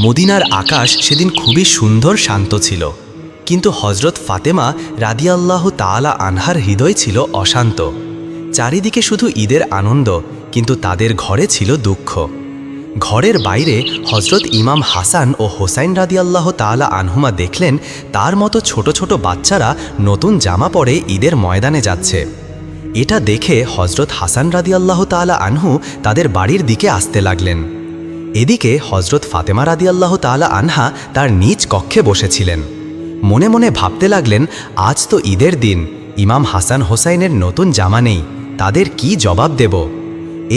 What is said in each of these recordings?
মদিনার আকাশ সেদিন খুবই সুন্দর শান্ত ছিল, কিন্তু হজরত ফাতেমা রাদিয়াল্লাহু তাআলা আনহার হৃদয় ছিল অশান্ত। চারিদিকে শুধু ঈদের আনন্দ, কিন্তু তাদের ঘরে ছিল দুঃখ। ঘরের বাইরে হজরত ইমাম হাসান ও হোসাইন রাদিয়াল্লাহু তাআলা আনহুমা দেখলেন তার মতো ছোট ছোট বাচ্চারা নতুন জামা পরে ঈদের ময়দানে যাচ্ছে। এটা দেখে হজরত হাসান রাদিয়াল্লাহু তাআলা আনহু তাদের বাড়ির দিকে আসতে লাগলেন। এদিকে হজরত ফাতেমা রাদিয়াল্লাহু তাআলা আনহা তার নিজ কক্ষে বসেছিলেন। মনে মনে ভাবতে লাগলেন, আজ তো ঈদের দিন, ইমাম হাসান হোসাইনের নতুন জামা নেই, তাদের কি জবাব দেব?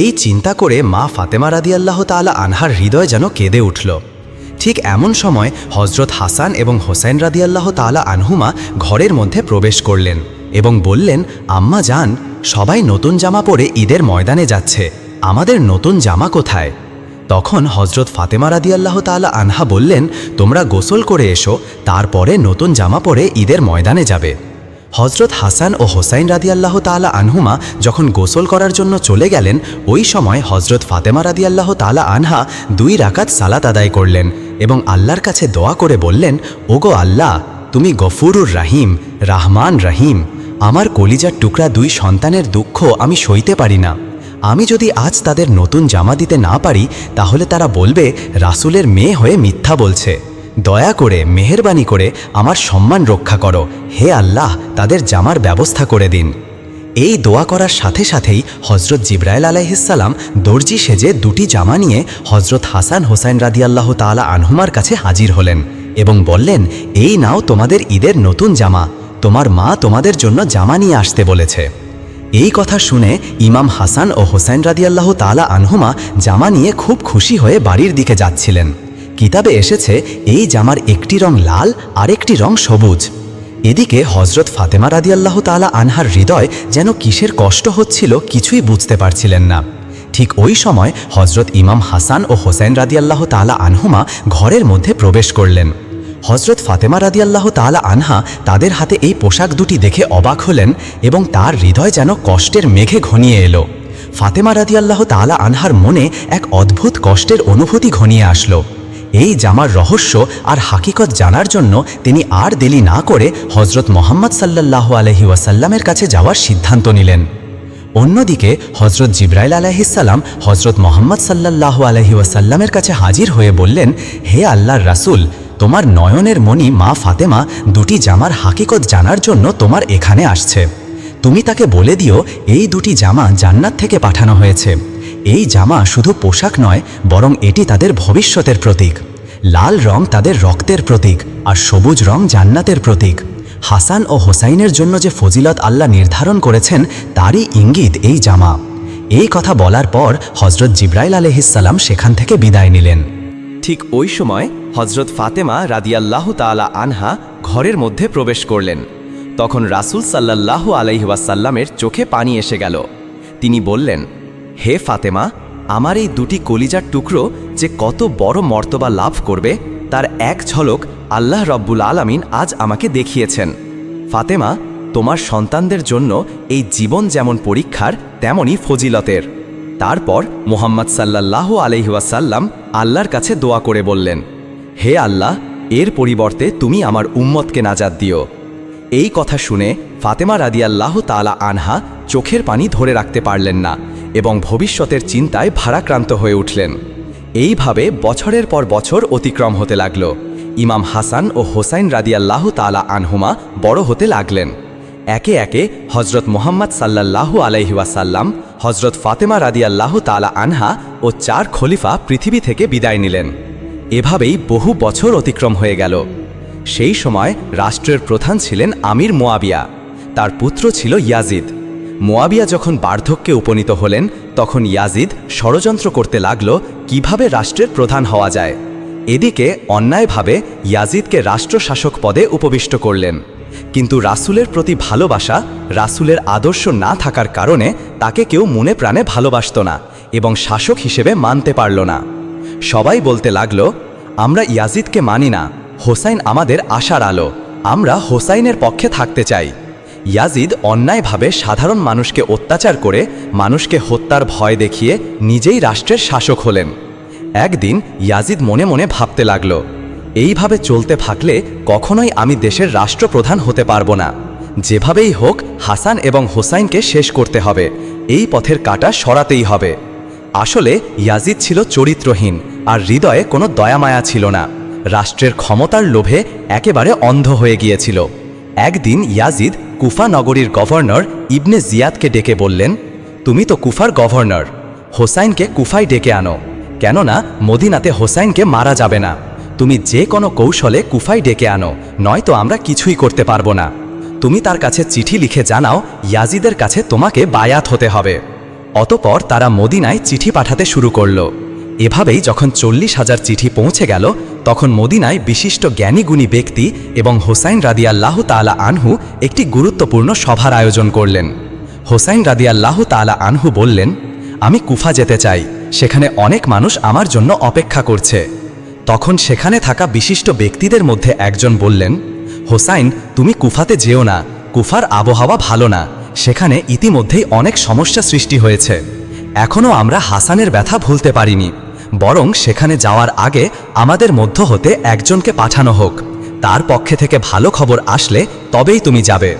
এই চিন্তা করে মা ফাতেমা রাদিয়াল্লাহু তাআলা আনহার হৃদয় যেন কেঁদে উঠল। ঠিক এমন সময় হজরত হাসান এবং হোসাইন রাদিয়াল্লাহু তাআলা আনহুমা ঘরের মধ্যে প্রবেশ করলেন এবং বললেন, আম্মা জান, সবাই নতুন জামা পরে ঈদের ময়দানে যাচ্ছে, আমাদের নতুন জামা কোথায়? তখন হজরত ফাতেমা রাদিয়াল্লাহু তাআলা আনহা বললেন, তোমরা গোসল করে এসো, তারপরে নতুন জামা পরে ঈদের ময়দানে যাবে। হজরত হাসান ও হোসাইন রাদিয়াল্লাহু তাআলা আনহুমা যখন গোসল করার জন্য চলে গেলেন, ওই সময় হজরত ফাতেমা রাদিয়াল্লাহু তাআলা আনহা 2 রাকাত সালাত আদায় করলেন এবং আল্লাহর কাছে দোয়া করে বললেন, ওগো আল্লাহ, তুমি গফুরুর রাহিম, রাহমান রহিম। আমার কলিজার টুকরা 2 সন্তানের দুঃখ আমি সইতে পারি না। আমি যদি আজ তাদের নতুন জামা দিতে না পারি, তাহলে তারা বলবে রাসূলের মেয়ে হয়ে মিথ্যা বলছে। দয়া করে, মেহেরবানি করে আমার সম্মান রক্ষা করো, হে আল্লাহ, তাদের জামার ব্যবস্থা করে দিন। এই দোয়া করার সাথে সাথেই হজরত জিবরাইল আলাইহিসসালাম দর্জি সেজে 2টি জামা নিয়ে হজরত হাসান হোসাইন রাদিয়াল্লাহু তাআলা আনহুমার কাছে হাজির হলেন এবং বললেন, এই নাও তোমাদের ঈদের নতুন জামা, তোমার মা তোমাদের জন্য জামা নিয়ে আসতে বলেছে। এই কথা শুনে ইমাম হাসান ও হোসাইন রাদিয়াল্লাহু তাআলা আনহুমা জামা নিয়ে খুব খুশি হয়ে বাড়ির দিকে যাচ্ছিলেন। কিতাবে এসেছে, এই জামার একটি রং লাল আর একটি রং সবুজ। এদিকে হজরত ফাতেমা রাদিয়াল্লাহু তাআলা আনহার হৃদয় যেন কিসের কষ্ট হচ্ছিল কিছুই বুঝতে পারছিলেন না। ঠিক ওই সময় হজরত ইমাম হাসান ও হোসাইন রাদিয়াল্লাহু তাআলা আনহুমা ঘরের মধ্যে প্রবেশ করলেন। হজরত ফাতেমা রাদিয়াল্লাহু তাআলা আনহা তাদের হাতে এই পোশাক দুটি দেখে অবাক হলেন এবং তার হৃদয় যেন কষ্টের মেঘে ঘনিয়ে এলো। ফাতেমা রাদিয়াল্লাহু তাআলা আনহার মনে এক অদ্ভুত কষ্টের অনুভূতি ঘনিয়ে আসলো। এই জামার রহস্য আর হাকিকত জানার জন্য তিনি আর দেরি না করে হজরত মুহাম্মদ সাল্লাল্লাহু আলাইহি ওয়াসাল্লামের কাছে যাওয়ার সিদ্ধান্ত নিলেন। অন্যদিকে হজরত জিবরাইল আলাইহিসসালাম হজরত মুহাম্মদ সাল্লাল্লাহু আলাইহি ওয়াসাল্লামের কাছে হাজির হয়ে বললেন, হে আল্লাহর রাসূল, তোমার নয়নের মণি মা ফাতেমা 2টি জামার হাকিকত জানার জন্য তোমার এখানে আসছে। তুমি তাকে বলে দিও, এই 2টি জামা জান্নাত থেকে পাঠানো হয়েছে। এই জামা শুধু পোশাক নয়, বরং এটি তাদের ভবিষ্যতের প্রতীক। লাল রং তাদের রক্তের প্রতীক, আর সবুজ রং জান্নাতের প্রতীক। হাসান ও হোসাইনের জন্য যে ফজিলত আল্লাহ নির্ধারণ করেছেন, তারই ইঙ্গিত এই জামা। এই কথা বলার পর হজরত জিবরাইল আলাইহিসসালাম সেখান থেকে বিদায় নিলেন। ঠিক ওই সময় হজরত ফাতেমা রাদিয়াল্লাহু তাআলা আনহা ঘরের মধ্যে প্রবেশ করলেন। তখন রাসূল সাল্লাল্লাহু আলাইহি ওয়াসাল্লামের চোখে পানি এসে গেল। তিনি বললেন, হে ফাতেমা, আমার এই 2টি কলিজার টুকরো যে কত বড় মর্তবা লাভ করবে, তার এক ঝলক আল্লাহ রব্বুল আলামিন আজ আমাকে দেখিয়েছেন। ফাতেমা, তোমার সন্তানদের জন্য এই জীবন যেমন পরীক্ষার, তেমনই ফজিলতের। তারপর মুহাম্মদ সাল্লাল্লাহু আলাইহি ওয়াসাল্লাম আল্লাহর কাছে দোয়া করে বললেন, হে আল্লাহ, এর পরিবর্তে তুমি আমার উম্মতকে নাজাত দিও। এই কথা শুনে ফাতেমা রাদিয়াল্লাহু তাআলা আনহা চোখের পানি ধরে রাখতে পারলেন না এবং ভবিষ্যতের চিন্তায় ভারাক্রান্ত হয়ে উঠলেন। এইভাবে বছরের পর বছর অতিক্রম হতে লাগল। ইমাম হাসান ও হোসাইন রাদিয়াল্লাহু তাআলা আনহুমা বড় হতে লাগলেন। একে একে হজরত মুহাম্মদ সাল্লাল্লাহু আলাইহি ওয়াসাল্লাম, হজরত ফাতেমা রাদিয়াল্লাহু তাআলা আনহা ও 4 খলিফা পৃথিবী থেকে বিদায় নিলেন। এভাবেই বহু বছর অতিক্রম হয়ে গেল। সেই সময় রাষ্ট্রের প্রধান ছিলেন আমির মুয়াবিয়া, তার পুত্র ছিল ইয়াজিদ। মুয়াবিয়া যখন বার্ধক্যে উপনীত হলেন, তখন ইয়াজিদ ষড়যন্ত্র করতে লাগল কিভাবে রাষ্ট্রের প্রধান হওয়া যায়। এদিকে অন্যায়ভাবে ইয়াজিদকে রাষ্ট্রশাসক পদে উপবিষ্ট করলেন, কিন্তু রাসূলের প্রতি ভালোবাসা, রাসূলের আদর্শ না থাকার কারণে তাকে কেউ মনে প্রাণে ভালোবাসত না এবং শাসক হিসেবে মানতে পারল না। সবাই বলতে লাগল, আমরা ইয়াজিদকে মানি না, হোসাইন আমাদের আশার আলো, আমরা হোসাইনের পক্ষে থাকতে চাই। ইয়াজিদ অন্যায়ভাবে সাধারণ মানুষকে অত্যাচার করে মানুষকে হত্যার ভয় দেখিয়ে নিজেই রাষ্ট্রের শাসক হলেন। একদিন ইয়াজিদ মনে মনে ভাবতে লাগল, এইভাবে চলতে থাকলে কখনোই আমি দেশের রাষ্ট্রপ্রধান হতে পারবো না। যেভাবেই হোক হাসান এবং হোসাইনকে শেষ করতে হবে, এই পথের কাঁটা সরাতেই হবে। আসলে ইয়াজিদ ছিল চরিত্রহীন, আর হৃদয়ে কোনো দয়ামায়া ছিল না। রাষ্ট্রের ক্ষমতার লোভে একেবারে অন্ধ হয়ে গিয়েছিল। একদিন ইয়াজিদ কুফা নগরীর গভর্নর ইবনে জিয়াদকে ডেকে বললেন, তুমি তো কুফার গভর্নর, হোসাইনকে কুফায় ডেকে আনো, কেননা মদিনাতে হোসাইনকে মারা যাবে না। তুমি যে কোনো কৌশলে কুফায় ডেকে আনো, নয়তো আমরা কিছুই করতে পারবো না। তুমি তার কাছে চিঠি লিখে জানাও ইয়াজিদের কাছে তোমাকে বায়াত হতে হবে। অতপর তারা মদিনায় চিঠি পাঠাতে শুরু করল। এভাবেই যখন 40,000 চিঠি পৌঁছে গেল, তখন মদিনায় বিশিষ্ট জ্ঞানীগুণী ব্যক্তি এবং হোসাইন রাদিয়াল্লাহু তাআলা আনহু একটি গুরুত্বপূর্ণ সভার আয়োজন করলেন। হোসাইন রাদিয়াল্লাহু তাআলা আনহু বললেন, আমি কুফা যেতে চাই, সেখানে অনেক মানুষ আমার জন্য অপেক্ষা করছে। তখন সেখানে থাকা বিশিষ্ট ব্যক্তিদের মধ্যে একজন বললেন, হোসাইন, তুমি কুফাতে যেও না, কুফার আবহাওয়া ভালো না, সেখানে ইতিমধ্যেই অনেক সমস্যা সৃষ্টি হয়েছে। এখনও আমরা হাসানের ব্যথা ভুলতে পারিনি, বরং সেখানে যাওয়ার আগে আমাদের মধ্য হতে একজনকে পাঠানো হোক, তার পক্ষে থেকে ভালো খবর আসলে তবেই তুমি যাবে।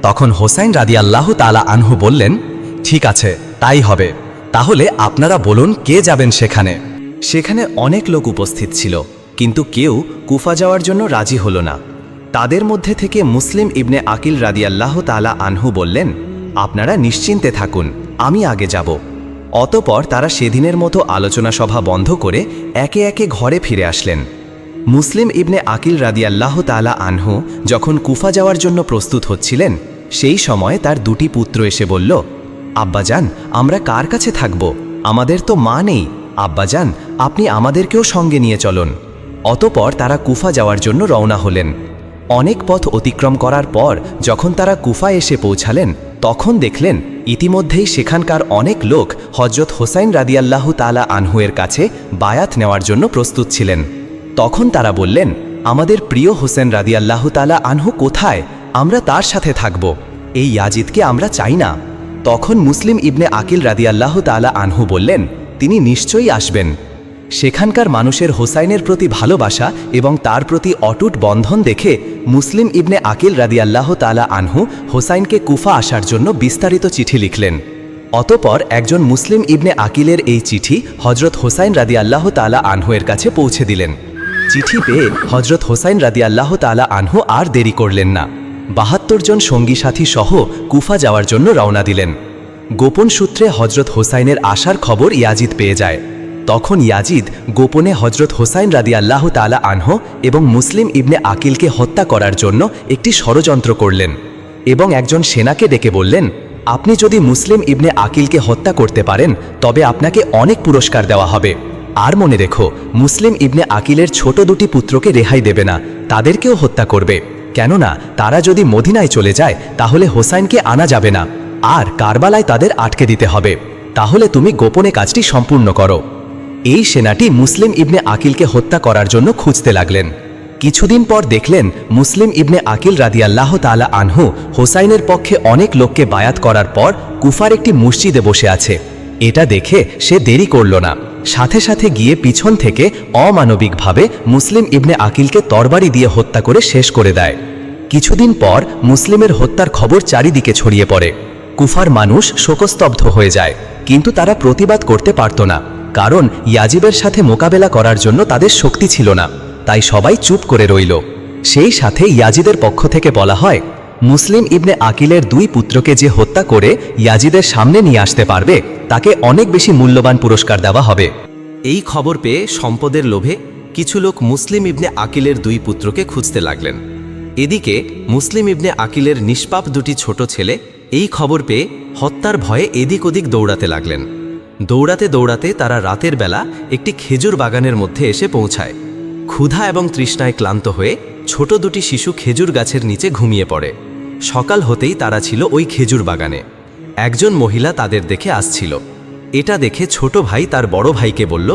তখন হোসাইন রাদিয়াল্লাহু তাআলা আনহু বললেন, ঠিক আছে, তাই হবে। তাহলে আপনারা বলুন কে যাবেন সেখানে। সেখানে অনেক লোক উপস্থিত ছিল, কিন্তু কেউ কুফা যাওয়ার জন্য রাজি হলো না। তাদের মধ্যে থেকে মুসলিম ইবনে আকিল রাদিয়াল্লাহু তাআলা আনহু বললেন, আপনারা নিশ্চিন্তে থাকুন, আমি আগে যাব। অতপর তারা সেদিনের মতো আলোচনা সভা বন্ধ করে একে একে ঘরে ফিরে আসলেন। মুসলিম ইবনে আকিল রাদিয়াল্লাহু তাআলা আনহু যখন কুফা যাওয়ার জন্য প্রস্তুত হচ্ছিলেন, সেই সময় তার দুটি পুত্র এসে বলল, আব্বাজান, আমরা কার কাছে থাকব? আমাদের তো মা নেই। আব্বাজান, আপনি আমাদেরকেও সঙ্গে নিয়ে চলুন। অতপর তারা কুফা যাওয়ার জন্য রওনা হলেন। অনেক পথ অতিক্রম করার পর যখন তারা কুফা এসে পৌঁছালেন, তখন দেখলেন ইতিমধ্যেই সেখানকার অনেক লোক হযরত হোসাইন রাদিয়াল্লাহু তাআলা আনহুয়ের কাছে বায়াত নেওয়ার জন্য প্রস্তুত ছিলেন। তখন তারা বললেন, আমাদের প্রিয় হোসেন রাদিয়াল্লাহু তাআলা আনহু কোথায়? আমরা তার সাথে থাকব, এই ইয়াজিদকে আমরা চাই না। তখন মুসলিম ইবনে আকিল রাদিয়াল্লাহু তাআলা আনহু বললেন, তিনি নিশ্চয়ই আসবেন। সেখানকার মানুষের হোসাইনের প্রতি ভালোবাসা এবং তার প্রতি অটুট বন্ধন দেখে মুসলিম ইবনে আকিল রাদিয়াল্লাহু তাআলা আনহু হোসাইনকে কুফা আসার জন্য বিস্তারিত চিঠি লিখলেন। অতপর একজন মুসলিম ইবনে আকিলের এই চিঠি হযরত হোসাইন রাদিয়াল্লাহু তাআলা আনহুয়ের কাছে পৌঁছে দিলেন। চিঠি পেয়ে হযরত হোসাইন রাদিয়াল্লাহু তাআলা আনহু আর দেরি করলেন না, ৭২ জন সঙ্গী সাথী সহ কুফা যাওয়ার জন্য রওনা দিলেন। গোপন সূত্রে হযরত হোসাইনের আসার খবর ইয়াজিদ পেয়ে যায়। তখন ইয়াজিদ গোপনে হযরত হোসাইন রাদিয়াল্লাহু তাআলা আনহু এবং মুসলিম ইবনে আকিলকে হত্যা করার জন্য একটি ষড়যন্ত্র করলেন এবং একজন সেনাকে ডেকে বললেন, আপনি যদি মুসলিম ইবনে আকিলকে হত্যা করতে পারেন তবে আপনাকে অনেক পুরস্কার দেওয়া হবে। আর মনে রেখো, মুসলিম ইবনে আকিলের ছোট দুটি পুত্রকে রেহাই দেবে না, তাদেরকেও হত্যা করবে, কেননা তারা যদি মদিনায় চলে যায় তাহলে হোসাইনকে আনা যাবে না, আর কারবালায় তাদের আটকে দিতে হবে। তাহলে তুমি গোপনে কাজটি সম্পূর্ণ করো। এই সেনাটি মুসলিম ইবনে আকিলকে হত্যা করার জন্য খুঁজতে লাগলেন। কিছুদিন পর দেখলেন মুসলিম ইবনে আকিল রাদিয়াল্লাহু তাআলা আনহু হোসাইনের পক্ষে অনেক লোককে বায়াত করার পর কুফার একটি মসজিদে বসে আছে। এটা দেখে সে দেরি করল না, সাথে সাথে গিয়ে পিছন থেকে অমানবিকভাবে মুসলিম ইবনে আকিলকে তরবারি দিয়ে হত্যা করে শেষ করে দেয়। কিছুদিন পর মুসলিমের হত্যার খবর চারিদিকে ছড়িয়ে পড়ে। কুফার মানুষ শোকস্তব্ধ হয়ে যায়, কিন্তু তারা প্রতিবাদ করতে পারত না, কারণ ইয়াজিবের সাথে মোকাবেলা করার জন্য তাদের শক্তি ছিল না, তাই সবাই চুপ করে রইল। সেই সাথে ইয়াজিদের পক্ষ থেকে বলা হয়, মুসলিম ইবনে আকিলের দুই পুত্রকে যে হত্যা করে ইয়াজিদের সামনে নিয়ে আসতে পারবে তাকে অনেক বেশি মূল্যবান পুরস্কার দেওয়া হবে। এই খবর পেয়ে সম্পদের লোভে কিছু লোক মুসলিম ইবনে আকিলের দুই পুত্রকে খুঁজতে লাগলেন। এদিকে মুসলিম ইবনে আকিলের নিষ্পাপ দুটি ছোট ছেলে এই খবর পেয়ে হত্যার ভয়ে এদিক ওদিক দৌড়াতে লাগলেন। দৌড়াতে দৌড়াতে তারা রাতের বেলা একটি খেজুর বাগানের মধ্যে এসে পৌঁছায়। ক্ষুধা এবং তৃষ্ণায় ক্লান্ত হয়ে ছোট দুটি শিশু খেজুর গাছের নিচে ঘুমিয়ে পড়ে। সকাল হতেই তারা ছিল ওই খেজুর বাগানে। একজন মহিলা তাদের দেখে আসছিল। এটা দেখে ছোট ভাই তার বড় ভাইকে বলল,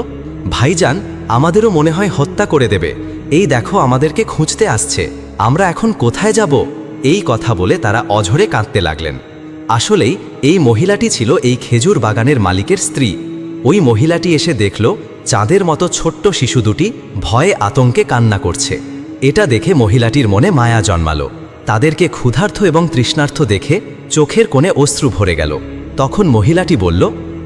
ভাইজান, আমাদেরও মনে হয় হত্যা করে দেবে, এই দেখো আমাদেরকে খুঁজতে আসছে, আমরা এখন কোথায় যাব? এই কথা বলে তারা অঝরে কাঁদতে লাগলেন। আসলেই এই মহিলাটি ছিল এই খেজুর বাগানের মালিকের স্ত্রী। ওই মহিলাটি এসে দেখল চাঁদের মতো ছোট্ট শিশু দুটি ভয়ে আতঙ্কে কান্না করছে। এটা দেখে মহিলাটির মনে মায়া জন্মালো। তাদেরকে ক্ষুধার্ত এবং তৃষ্ণার্ত দেখে চোখের কোণে অশ্রু ভরে গেল। তখন মহিলাটি বলল,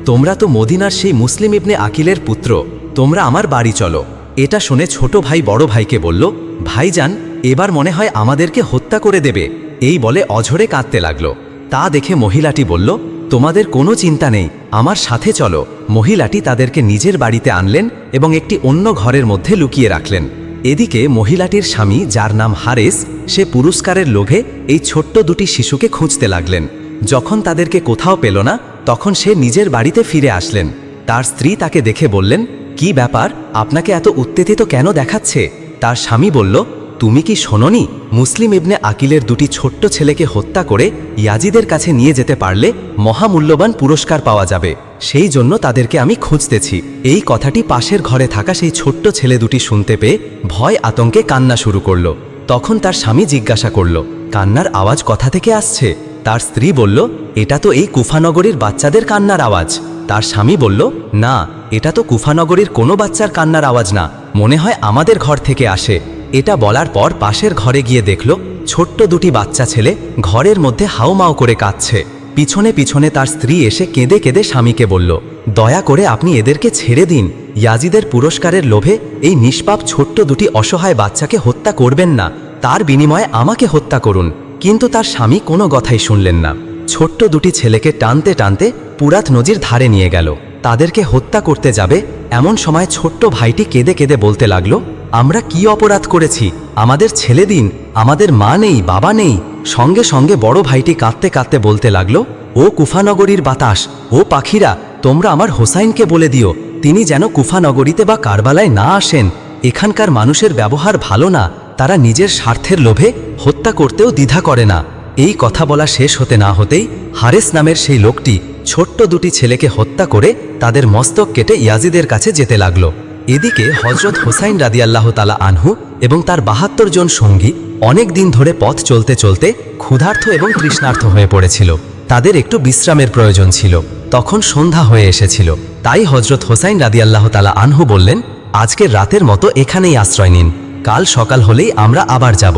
তোমরা তো মদিনার সেই মুসলিম ইবনে আকিলের পুত্র, তোমরা আমার বাড়ি চলো। এটা শুনে ছোট ভাই বড় ভাইকে বলল, ভাইজান, এবার মনে হয় আমাদেরকে হত্যা করে দেবে। এই বলে অঝরে কাঁদতে লাগলো। তা দেখে মহিলাটি বলল, তোমাদের কোনো চিন্তা নেই, আমার সাথে চলো। মহিলাটি তাদেরকে নিজের বাড়িতে আনলেন এবং একটি অন্য ঘরের মধ্যে লুকিয়ে রাখলেন। এদিকে মহিলাটির স্বামী, যার নাম হারেস, সে পুরস্কারের লোভে এই ছোট্ট দুটি শিশুকে খুঁজতে লাগলেন। যখন তাদেরকে কোথাও পেল না, তখন সে নিজের বাড়িতে ফিরে আসলেন। তার স্ত্রী তাকে দেখে বললেন, কি ব্যাপার, আপনাকে এত উত্তেজিত কেন দেখাচ্ছে? তার স্বামী বলল, তুমি কি শোনোনি, মুসলিম ইবনে আকিলের দুটি ছোট্ট ছেলেকে হত্যা করে ইয়াজিদের কাছে নিয়ে যেতে পারলে মহামূল্যবান পুরস্কার পাওয়া যাবে, সেই জন্য তাদেরকে আমি খুঁজতেছি। এই কথাটি পাশের ঘরে থাকা সেই ছোট্ট ছেলে দুটি শুনতে পেয়ে ভয় আতঙ্কে কান্না শুরু করল। তখন তার স্বামী জিজ্ঞাসা করল, কান্নার আওয়াজ কোথা থেকে আসছে? তার স্ত্রী বলল, এটা তো এই কুফানগরীর বাচ্চাদের কান্নার আওয়াজ। তার স্বামী বলল, না, এটা তো কুফানগরীর কোনো বাচ্চার কান্নার আওয়াজ না, মনে হয় আমাদের ঘর থেকে আসে। এটা বলার পর পাশের ঘরে গিয়ে দেখল ছোট্ট দুটি বাচ্চা ছেলে ঘরের মধ্যে হাউমাউ করে কাঁদছে। পিছনে পিছনে তার স্ত্রী এসে কেঁদে কেঁদে স্বামীকে বলল, দয়া করে আপনি এদেরকে ছেড়ে দিন। ইয়াজিদের পুরস্কারের লোভে এই নিষ্পাপ ছোট্ট দুটি অসহায় বাচ্চাকে হত্যা করবেন না, তার বিনিময়ে আমাকে হত্যা করুন। কিন্তু তার স্বামী কোনো কথাই শুনলেন না। ছোট্ট দুটি ছেলেকে টানতে টানতে পুরাত নদীর ধারে নিয়ে গেল। তাদেরকে হত্যা করতে যাবে এমন সময় ছোট্ট ভাইটি কেঁদে কেঁদে বলতে লাগলো, আমরা কি অপরাধ করেছি, আমাদের ছেলে দিন, আমাদের মা নেই, বাবা নেই। সঙ্গে সঙ্গে বড় ভাইটি কাঁদতে কাঁদতে বলতে লাগলো, ও কুফানগরীর বাতাস, ও পাখিরা, তোমরা আমার হোসাইনকে বলে দিও তিনি যেন কুফানগরীতে বা কারবালায় না আসেন। এখানকার মানুষের ব্যবহার ভালো না, তারা নিজের স্বার্থের লোভে হত্যা করতেও দ্বিধা করে না। এই কথা বলা শেষ হতে না হতেই হারেস নামের সেই লোকটি ছোট্ট দুটি ছেলেকে হত্যা করে তাদের মস্তক কেটে ইয়াজিদের কাছে যেতে লাগলো। এদিকে হজরত হোসাইন রাদিয়াল্লাহু তাআলা আনহু এবং তার ৭২ জন সঙ্গী অনেক দিন ধরে পথ চলতে চলতে ক্ষুধার্ত এবং তৃষ্ণার্ত হয়ে পড়েছিল। তাদের একটু বিশ্রামের প্রয়োজন ছিল। তখন সন্ধ্যা হয়ে এসেছিল। তাই হজরত হোসাইন রাদিয়াল্লাহু তাআলা আনহু বললেন, আজকের রাতের মতো এখানেই আশ্রয় নিন, কাল সকাল হলেই আমরা আবার যাব।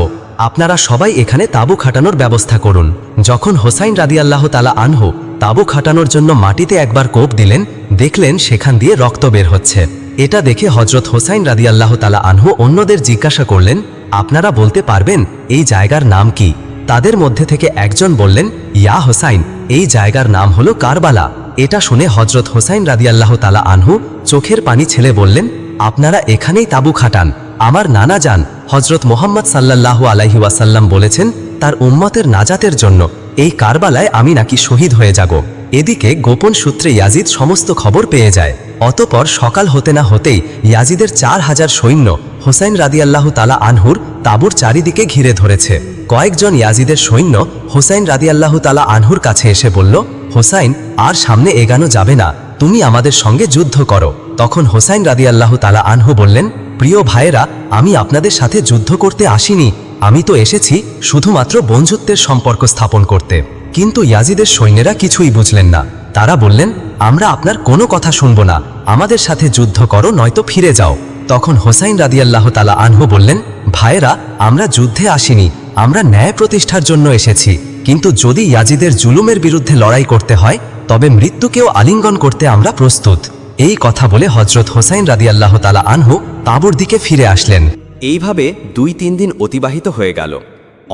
আপনারা সবাই এখানে তাঁবু খাটানোর ব্যবস্থা করুন। যখন হোসাইন রাদিয়াল্লাহু তাআলা আনহু তাঁবু খাটানোর জন্য মাটিতে একবার কোপ দিলেন, দেখলেন সেখান দিয়ে রক্ত বের হচ্ছে। এটা দেখে হজরত হোসাইন রাদিয়াল্লাহু তাআলা আনহু অন্যদের জিজ্ঞাসা করলেন, আপনারা বলতে পারবেন এই জায়গার নাম কি? তাদের মধ্যে থেকে একজন বললেন, ইয়া হোসাইন, এই জায়গার নাম হলো কারবালা। এটা শুনে হজরত হোসাইন রাদিয়াল্লাহু তাআলা আনহু চোখের পানি ছেলে বললেন, আপনারা এখানেই তাঁবু খাটান। আমার নানা যান হজরত মুহাম্মদ সাল্লাল্লাহু আলাইহি ওয়াসাল্লাম বলেছেন, তার উম্মতের নাজাতের জন্য এই কারবালায় আমি নাকি শহীদ হয়ে যাব। এদিকে গোপন সূত্রে ইয়াজিদ সমস্ত খবর পেয়ে যায়। অতঃপর সকাল হতে না হতেই ইয়াজিদের ৪,০০০ সৈন্য হোসাইন রাদিয়াল্লাহু তাআলা আনহুর তাঁবুর চারিদিকে ঘিরে ধরেছে। কয়েকজন ইয়াজিদের সৈন্য হোসাইন রাদিয়াল্লাহু তাআলা আনহুর কাছে এসে বলল, হোসাইন, আর সামনে এগানো যাবে না, তুমি আমাদের সঙ্গে যুদ্ধ করো। তখন হোসাইন রাদিয়াল্লাহু তাআলা আনহু বললেন, প্রিয় ভাইয়েরা, আমি আপনাদের সাথে যুদ্ধ করতে আসিনি, আমি তো এসেছি শুধুমাত্র বন্ধুত্বের সম্পর্ক স্থাপন করতে। কিন্তু ইয়াজিদের সৈন্যেরা কিছুই বুঝলেন না। তারা বললেন, আমরা আপনার কোনো কথা শুনব না, আমাদের সাথে যুদ্ধ করো নয়তো ফিরে যাও। তখন হোসাইন রাদিয়াল্লাহু তাআলা আনহু বললেন, ভাইয়েরা, আমরা যুদ্ধে আসিনি, আমরা ন্যায় প্রতিষ্ঠার জন্য এসেছি। কিন্তু যদি ইয়াজিদের জুলুমের বিরুদ্ধে লড়াই করতে হয়, তবে মৃত্যুকেও আলিঙ্গন করতে আমরা প্রস্তুত। এই কথা বলে হজরত হোসাইন রাদিয়াল্লাহু তাআলা আনহু তাঁবুর দিকে ফিরে আসলেন। এইভাবে ২-৩ দিন অতিবাহিত হয়ে গেল।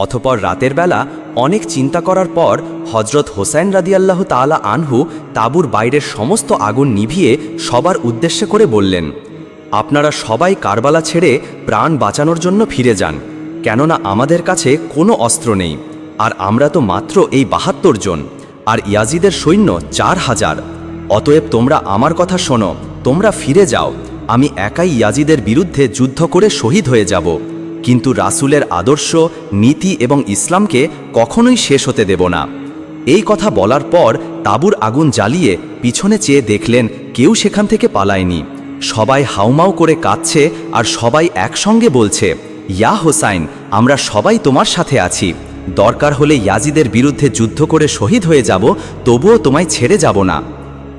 অতঃপর রাতের বেলা অনেক চিন্তা করার পর হজরত হোসাইন রাদিয়াল্লাহু তাআলা আনহু তাঁবুর বাইরের সমস্ত আগুন নিভিয়ে সবার উদ্দেশ্যে করে বললেন, আপনারা সবাই কারবালা ছেড়ে প্রাণ বাঁচানোর জন্য ফিরে যান, কেননা আমাদের কাছে কোনো অস্ত্র নেই, আর আমরা তো মাত্র এই ৭২ জন, আর ইয়াজিদের সৈন্য ৪,০০০। অতএব তোমরা আমার কথা শোনো, তোমরা ফিরে যাও, আমি একাই ইয়াজিদের বিরুদ্ধে যুদ্ধ করে শহীদ হয়ে যাব। কিন্তু রাসূলের আদর্শ, নীতি এবং ইসলামকে কখনোই শেষ হতে দেব না। এই কথা বলার পর তাঁবুর আগুন জ্বালিয়ে পিছনে চেয়ে দেখলেন কেউ সেখান থেকে পালায়নি। সবাই হাউমাউ করে কাঁদছে আর সবাই একসঙ্গে বলছে, ইয়া হোসাইন, আমরা সবাই তোমার সাথে আছি, দরকার হলে ইয়াজিদের বিরুদ্ধে যুদ্ধ করে শহীদ হয়ে যাব, তবুও তোমায় ছেড়ে যাব না।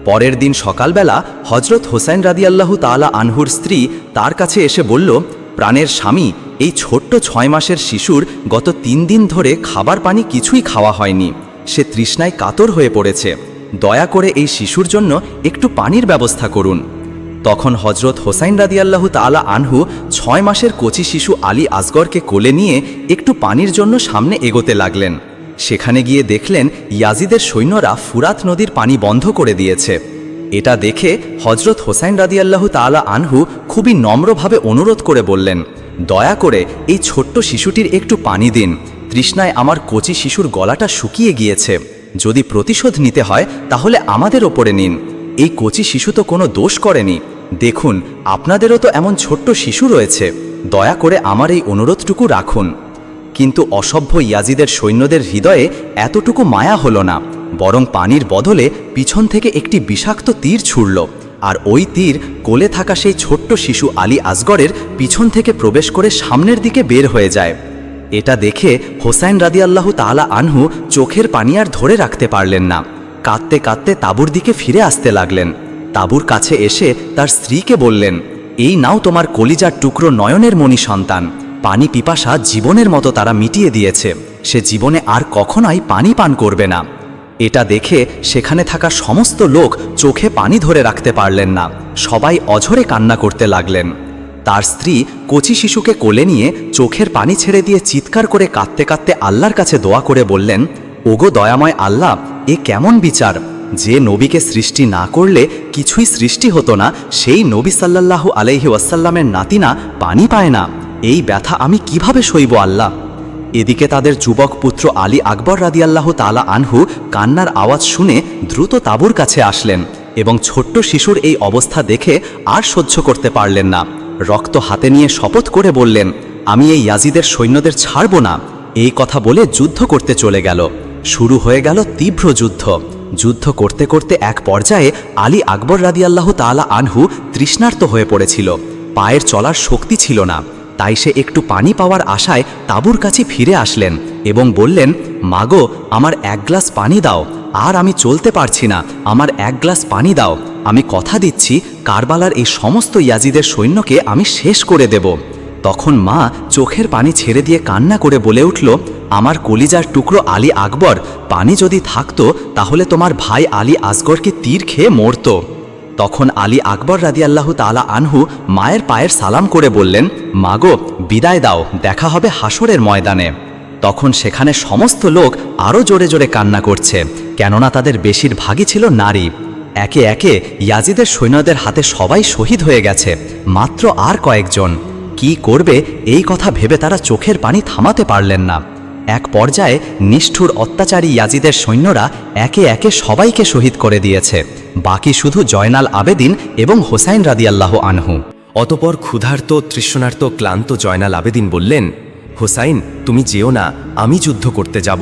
পরের দিন সকালবেলা হজরত হোসাইন রাদিয়াল্লাহু তাআলা আনহুর স্ত্রী তার কাছে এসে বলল, প্রাণের স্বামী, এই ছোট্ট 6 মাসের শিশুর গত 3 দিন ধরে খাবার পানি কিছুই খাওয়া হয়নি। সে তৃষ্ণায় কাতর হয়ে পড়েছে। দয়া করে এই শিশুর জন্য একটু পানির ব্যবস্থা করুন। তখন হজরত হোসাইন রাদিয়াল্লাহু তাআলা আনহু 6 মাসের কচি শিশু আলী আসগরকে কোলে নিয়ে একটু পানির জন্য সামনে এগোতে লাগলেন। সেখানে গিয়ে দেখলেন ইয়াজিদের সৈন্যরা ফুরাত নদীর পানি বন্ধ করে দিয়েছে। এটা দেখে হজরত হোসাইন রাদিয়াল্লাহু তাআলা আনহু খুবই নম্রভাবে অনুরোধ করে বললেন, দয়া করে এই ছোট্ট শিশুটির একটু পানি দিন। তৃষ্ণায় আমার কচি শিশুর গলাটা শুকিয়ে গিয়েছে। যদি প্রতিশোধ নিতে হয় তাহলে আমাদের ওপরে নিন। এই কচি শিশু তো কোনো দোষ করেনি। দেখুন, আপনাদেরও তো এমন ছোট্ট শিশু রয়েছে। দয়া করে আমার এই অনুরোধটুকু রাখুন। কিন্তু অসভ্য ইয়াজিদের সৈন্যদের হৃদয়ে এতটুকু মায়া হলো না, বরং পানির বদলে পিছন থেকে একটি বিষাক্ত তীর ছুড়ল। আর ওই তীর কোলে থাকা সেই ছোট্ট শিশু আলী আসগরের পিছন থেকে প্রবেশ করে সামনের দিকে বের হয়ে যায়। এটা দেখে হোসাইন রাদিয়াল্লাহু তাআলা আনহু চোখের পানি আর ধরে রাখতে পারলেন না। কাঁদতে কাঁদতে তাঁবুর দিকে ফিরে আসতে লাগলেন। তাঁবুর কাছে এসে তার স্ত্রীকে বললেন, এই নাও তোমার কলিজার টুকরো নয়নের মণি সন্তান। পানি পিপাসা জীবনের মতো তারা মিটিয়ে দিয়েছে। সে জীবনে আর কখনোই পানি পান করবে না। এটা দেখে সেখানে থাকা সমস্ত লোক চোখে পানি ধরে রাখতে পারলেন না। সবাই অঝরে কান্না করতে লাগলেন। তার স্ত্রী কচি শিশুকে কোলে নিয়ে চোখের পানি ছেড়ে দিয়ে চিৎকার করে কাঁদতে কাঁদতে আল্লাহর কাছে দোয়া করে বললেন, ওগো দয়াময় আল্লাহ, এ কেমন বিচার! যে নবীকে সৃষ্টি না করলে কিছুই সৃষ্টি হতো না, সেই নবী সাল্লাল্লাহু আলাইহি ওয়াসাল্লামের নাতিনা পানি পায় না। এই ব্যথা আমি কিভাবে সইব আল্লাহ? এদিকে তাদের যুবক পুত্র আলী আকবর রাদিয়াল্লাহু তাআলা আনহু কান্নার আওয়াজ শুনে দ্রুত তাঁবুর কাছে আসলেন এবং ছোট্ট শিশুর এই অবস্থা দেখে আর সহ্য করতে পারলেন না। রক্ত হাতে নিয়ে শপথ করে বললেন, আমি এই ইয়াজিদের সৈন্যদের ছাড়ব না। এই কথা বলে যুদ্ধ করতে চলে গেল। শুরু হয়ে গেল তীব্র যুদ্ধ। যুদ্ধ করতে করতে এক পর্যায়ে আলী আকবর রাদিয়াল্লাহু তাআলা আনহু তৃষ্ণার্ত হয়ে পড়েছিল। পায়ের চলার শক্তি ছিল না। তাই সে একটু পানি পাওয়ার আশায় তাঁবুর কাছে ফিরে আসলেন এবং বললেন, মাগো, আমার 1 গ্লাস পানি দাও। আর আমি চলতে পারছি না, আমার 1 গ্লাস পানি দাও। আমি কথা দিচ্ছি, কারবালার এই সমস্ত ইয়াজিদের সৈন্যকে আমি শেষ করে দেব। তখন মা চোখের পানি ছেড়ে দিয়ে কান্না করে বলে উঠল, আমার কলিজার টুকরো আলী আকবর, পানি যদি থাকতো তাহলে তোমার ভাই আলী আসগরকে তীর খেয়ে মরত। তখন আলী আকবর রাদিয়াল্লাহু তাআলা আনহু মায়ের পায়ের সালাম করে বললেন, মাগো, বিদায় দাও, দেখা হবে হাসরের ময়দানে। তখন সেখানে সমস্ত লোক আরও জোরে জোরে কান্না করছে, কেননা তাদের বেশিরভাগই ছিল নারী। একে একে ইয়াজিদের সৈন্যদের হাতে সবাই শহীদ হয়ে গেছে, মাত্র আর কয়েকজন। কি করবে এই কথা ভেবে তারা চোখের পানি থামাতে পারলেন না। এক পর্যায়ে নিষ্ঠুর অত্যাচারী ইয়াজিদের সৈন্যরা একে একে সবাইকে শহীদ করে দিয়েছে। বাকি শুধু জয়নাল আবেদিন এবং হোসাইন রাদিয়াল্লাহু আনহু। অতপর ক্ষুধার্ত তৃষ্ণার্ত ক্লান্ত জয়নাল আবেদিন বললেন, হোসাইন, তুমি যেও না, আমি যুদ্ধ করতে যাব।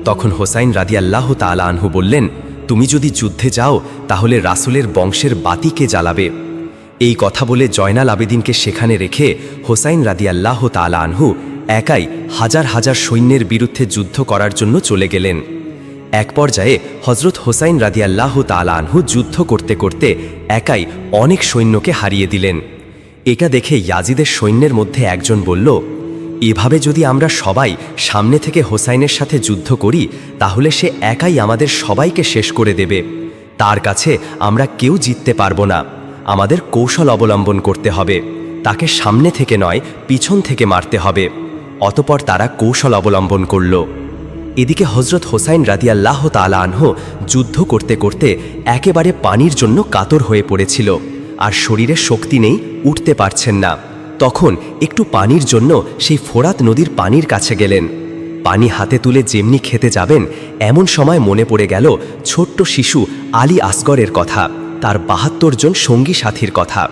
তখন হোসাইন রাদিয়াল্লাহু তাআলা আনহু বললেন, তুমি যদি যুদ্ধে যাও তাহলে রাসূলের বংশের বাতিকে জ্বালাবে। এই কথা বলে জয়নাল আবেদিনকে সেখানে রেখে হোসাইন রাদিয়াল্লাহু তাআলা আনহু একাই হাজার হাজার সৈন্যের বিরুদ্ধে যুদ্ধ করার জন্য চলে গেলেন। এক পর্যায়ে হজরত হোসাইন রাদিয়াল্লাহু তাআলা আনহু যুদ্ধ করতে করতে একাই অনেক সৈন্যকে হারিয়ে দিলেন। এটা দেখে ইয়াজিদের সৈন্যের মধ্যে একজন বলল, এভাবে যদি আমরা সবাই সামনে থেকে হোসাইনের সাথে যুদ্ধ করি তাহলে সে একাই আমাদের সবাইকে শেষ করে দেবে। তার কাছে আমরা কেউ জিততে পারবো না। আমাদের কৌশল অবলম্বন করতে হবে। তাকে সামনে থেকে নয়, পিছন থেকে মারতে হবে। অতপর তারা কৌশল অবলম্বন করল। এদিকে হজরত হোসাইন রাদিয়াল্লাহু তাআলা আনহু যুদ্ধ করতে করতে একেবারে পানির জন্য কাতর হয়ে পড়েছিল, আর শরীরে শক্তি নেই, উঠতে পারছেন না। তখন একটু পানির জন্য সেই ফোরাত নদীর পানির কাছে গেলেন। পানি হাতে তুলে যেমনি খেতে যাবেন এমন সময় মনে পড়ে গেল ছোট্ট শিশু আলী আসগরের কথা, তার ৭২ জন সঙ্গী সাথীর কথা।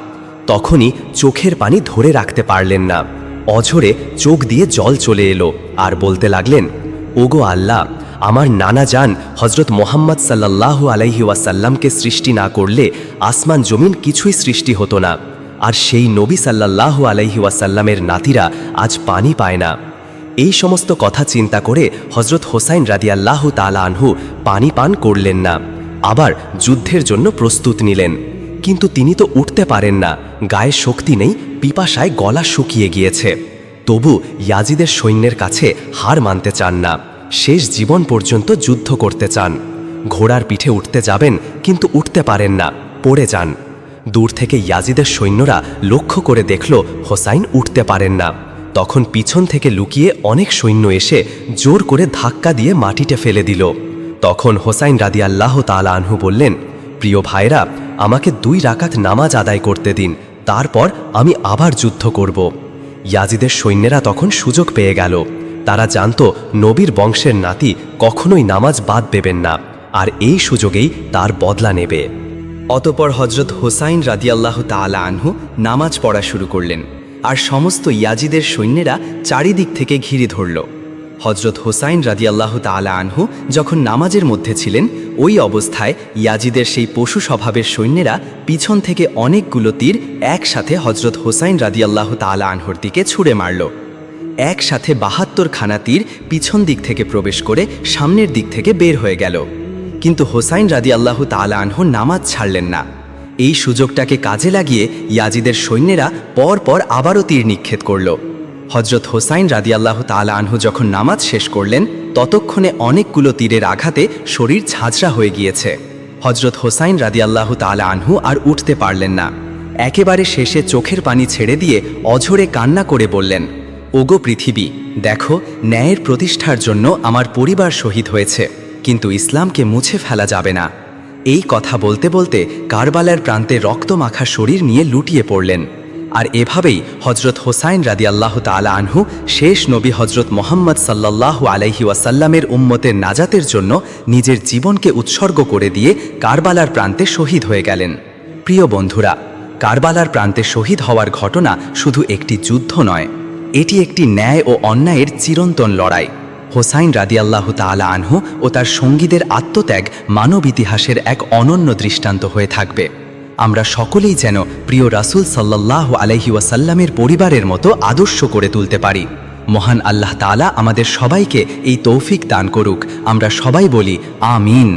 তখনই চোখের পানি ধরে রাখতে পারলেন না। অঝরে চোখ দিয়ে জল চলে এলো আর বলতে লাগলেন, ওগো আল্লাহ, আমার নানা জান হজরত মোহাম্মদ সাল্লাল্লাহু আলাইহি ওয়াসাল্লামকে সৃষ্টি না করলে আসমান জমিন কিছুই সৃষ্টি হতো না। আর সেই নবী সাল্লাল্লাহু আলাইহি ওয়াসাল্লামের নাতিরা আজ পানি পায় না। এই সমস্ত কথা চিন্তা করে হজরত হোসাইন রাদিয়াল্লাহু তাআলা আনহু পানি পান করলেন না। আবার যুদ্ধের জন্য প্রস্তুত নিলেন। কিন্তু তিনি তো উঠতে পারেন না, গায়ে শক্তি নেই, পিপাসায় গলা শুকিয়ে গিয়েছে। তবু ইয়াজিদের সৈন্যের কাছে হার মানতে চান না, শেষ জীবন পর্যন্ত যুদ্ধ করতে চান। ঘোড়ার পিঠে উঠতে যাবেন, কিন্তু উঠতে পারেন না, পড়ে যান। দূর থেকে ইয়াজিদের সৈন্যরা লক্ষ্য করে দেখল হোসাইন উঠতে পারেন না। তখন পিছন থেকে লুকিয়ে অনেক সৈন্য এসে জোর করে ধাক্কা দিয়ে মাটিতে ফেলে দিল। তখন হোসাইন রাদিয়াল্লাহু তাআলা আনহু বললেন, প্রিয় ভাইরা, আমাকে 2 রাকাত নামাজ আদায় করতে দিন, তারপর আমি আবার যুদ্ধ করব। ইয়াজিদের সৈন্যেরা তখন সুযোগ পেয়ে গেল। তারা জানত নবীর বংশের নাতি কখনোই নামাজ বাদ দেবেন না, আর এই সুযোগেই তার বদলা নেবে। অতপর হজরত হোসাইন রাদিয়াল্লাহু তাআলা আনহু নামাজ পড়া শুরু করলেন, আর সমস্ত ইয়াজিদের সৈন্যেরা চারিদিক থেকে ঘিরে ধরল। হজরত হোসাইন রাদিয়াল্লাহু তাআলা আনহু যখন নামাজের মধ্যে ছিলেন, ওই অবস্থায় ইয়াজিদের সেই পশু স্বভাবের সৈন্যেরা পিছন থেকে অনেকগুলো তীর একসাথে হজরত হোসাইন রাদিয়াল্লাহু তাআলা আনহুর দিকে ছুঁড়ে মারল। একসাথে 72 খানা তীর পিছন দিক থেকে প্রবেশ করে সামনের দিক থেকে বের হয়ে গেল। কিন্তু হোসাইন রাদিয়াল্লাহু তাআলা আনহু নামাজ ছাড়লেন না। এই সুযোগটাকে কাজে লাগিয়ে ইয়াজিদের সৈন্যেরা পরপর আবারও তীর নিক্ষেপ করল। হজরত হোসাইন রাদিয়াল্লাহু তাআলা আনহু যখন নামাজ শেষ করলেন, ততক্ষণে অনেকগুলো তীরের আঘাতে শরীর ঝাঁঝরা হয়ে গিয়েছে। হজরত হোসাইন রাদিয়াল্লাহু তাআলা আনহু আর উঠতে পারলেন না। একেবারে শেষে চোখের পানি ছেড়ে দিয়ে অঝরে কান্না করে বললেন, ওগো পৃথিবী, দেখো, ন্যায়ের প্রতিষ্ঠার জন্য আমার পরিবার শহীদ হয়েছে, কিন্তু ইসলামকে মুছে ফেলা যাবে না। এই কথা বলতে বলতে কারবালার প্রান্তে রক্তমাখা শরীর নিয়ে লুটিয়ে পড়লেন। আর এভাবেই হজরত হোসাইন রাদিয়াল্লাহু তাআলা আনহু শেষ নবী হজরত মুহাম্মদ সাল্লাল্লাহু আলাইহি ওয়াসাল্লামের উম্মতের নাজাতের জন্য নিজের জীবনকে উৎসর্গ করে দিয়ে কারবালার প্রান্তে শহীদ হয়ে গেলেন। প্রিয় বন্ধুরা, কারবালার প্রান্তে শহীদ হওয়ার ঘটনা শুধু একটি যুদ্ধ নয়, এটি একটি ন্যায় ও অন্যায়ের চিরন্তন লড়াই। হোসাইন রাদিয়াল্লাহু তাআলা আনহু ও তার সঙ্গীদের আত্মত্যাগ মানব ইতিহাসের এক অনন্য দৃষ্টান্ত হয়ে থাকবে। আমরা সকলেই যেন প্রিয় রাসূল সাল্লাল্লাহু আলাইহি ওয়াসাল্লামের পরিবারের মতো আদর্শ করে তুলতে পারি। মহান আল্লাহ তাআলা আমাদের সবাইকে এই তৌফিক দান করুক। আমরা সবাই বলি আমিন।